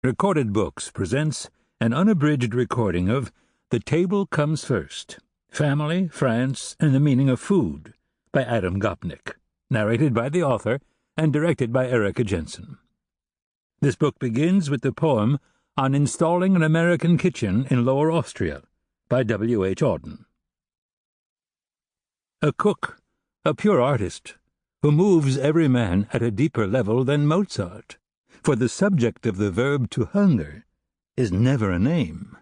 Recorded Books presents an unabridged recording of The Table Comes First, Family, France, and the Meaning of Food by Adam Gopnik, narrated by the author and directed by Erika Jensen. This book begins with the poem On Installing an American Kitchen in Lower Austria by W. H. Auden. A cook, a pure artist, who moves every man at a deeper level than Mozart, for the subject of the verb to hunger is never a name.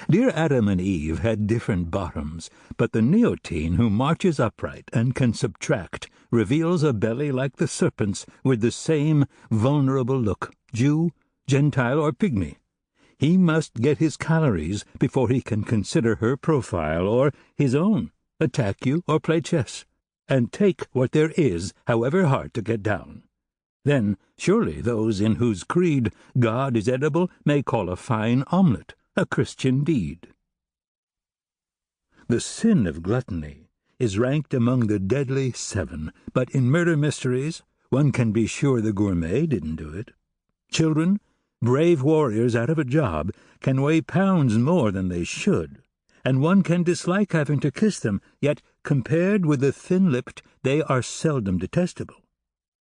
Dear Adam and Eve had different bottoms, but the neotene who marches upright and can subtract reveals a belly like the serpent's with the same vulnerable look, Jew, Gentile, or pygmy. He must get his calories before he can consider her profile or his own, attack you or play chess, and take what there is, however hard to get down. Then surely those in whose creed God is edible may call a fine omelette a Christian deed. The sin of gluttony is ranked among the deadly 7, but in murder mysteries one can be sure the gourmet didn't do it. Children, brave warriors out of a job, can weigh pounds more than they should, and one can dislike having to kiss them, yet compared with the thin-lipped they are seldom detestable.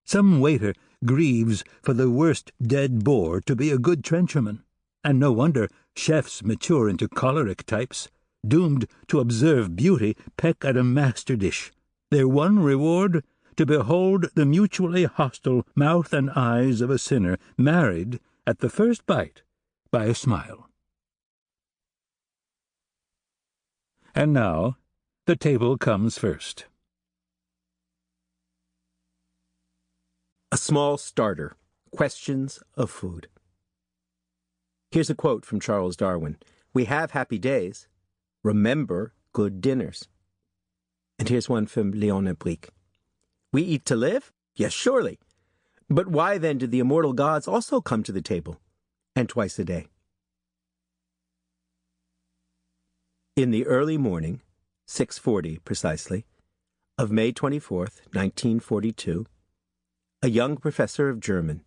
Some waiter grieves for the worst dead boar to be a good trencherman, and no wonder chefs mature into choleric types, doomed to observe beauty peck at a master dish, their one reward to behold the mutually hostile mouth and eyes of a sinner married at the first bite by a smile. And now the table comes first. A small starter. Questions of food. Here's a quote from Charles Darwin. We have happy days. Remember good dinners. And here's one from Léon Abric. We eat to live? Yes, surely. But why then do the immortal gods also come to the table? And twice a day. In the early morning, 6:40 precisely, of May 24th, 1942, a young professor of German,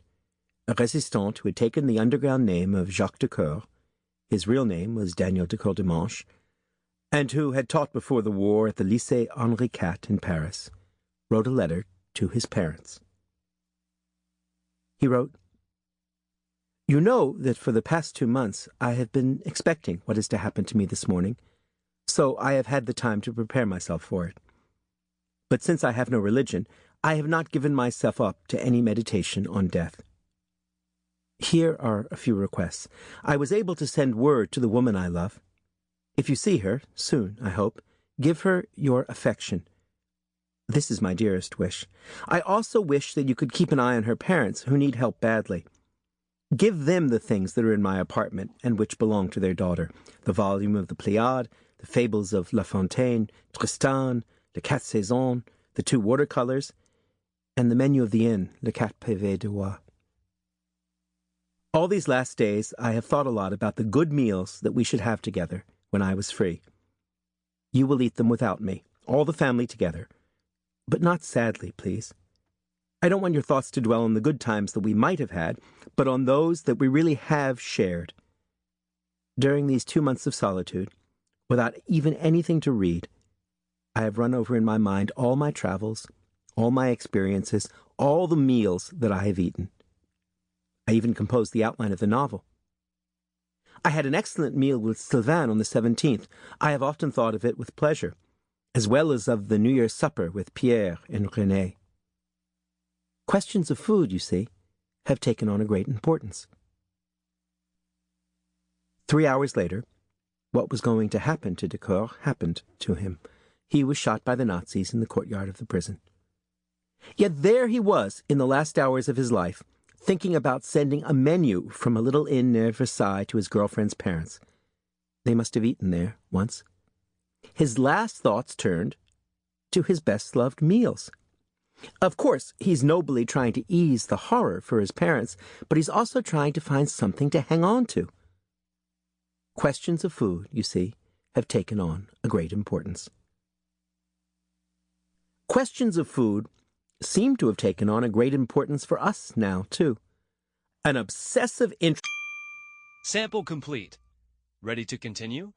a résistant who had taken the underground name of Jacques de Coeur, his real name was Daniel de Coeur-Demanche, and who had taught before the war at the Lycée Henri IV in Paris, wrote a letter to his parents. He wrote, You know that for the past 2 months I have been expecting what is to happen to me this morning, so I have had the time to prepare myself for it. But since I have no religion, I have not given myself up to any meditation on death. Here are a few requests. I was able to send word to the woman I love. If you see her, soon, I hope, give her your affection. This is my dearest wish. I also wish that you could keep an eye on her parents, who need help badly. Give them the things that are in my apartment and which belong to their daughter, the volume of the Pléiade, the fables of La Fontaine, Tristan, Les Quatre Saisons, the 2 watercolors, and the menu of the inn, Le Quatre Pavés de Roi. All these last days I have thought a lot about the good meals that we should have together when I was free. You will eat them without me, all the family together. But not sadly, please. I don't want your thoughts to dwell on the good times that we might have had, but on those that we really have shared. During these 2 months of solitude, without even anything to read, I have run over in my mind all my travels, all my experiences, all the meals that I have eaten. I even composed the outline of the novel. I had an excellent meal with Sylvain on the 17th. I have often thought of it with pleasure, as well as of the New Year's supper with Pierre and René. Questions of food, you see, have taken on a great importance. 3 hours later, what was going to happen to de Coeur happened to him. He was shot by the Nazis in the courtyard of the prison. Yet there he was, in the last hours of his life, thinking about sending a menu from a little inn near Versailles to his girlfriend's parents. They must have eaten there once. His last thoughts turned to his best-loved meals. Of course, he's nobly trying to ease the horror for his parents, but he's also trying to find something to hang on to. Questions of food, you see, have taken on a great importance. Questions of food seem to have taken on a great importance for us now, too. An obsessive interest. Sample complete. Ready to continue?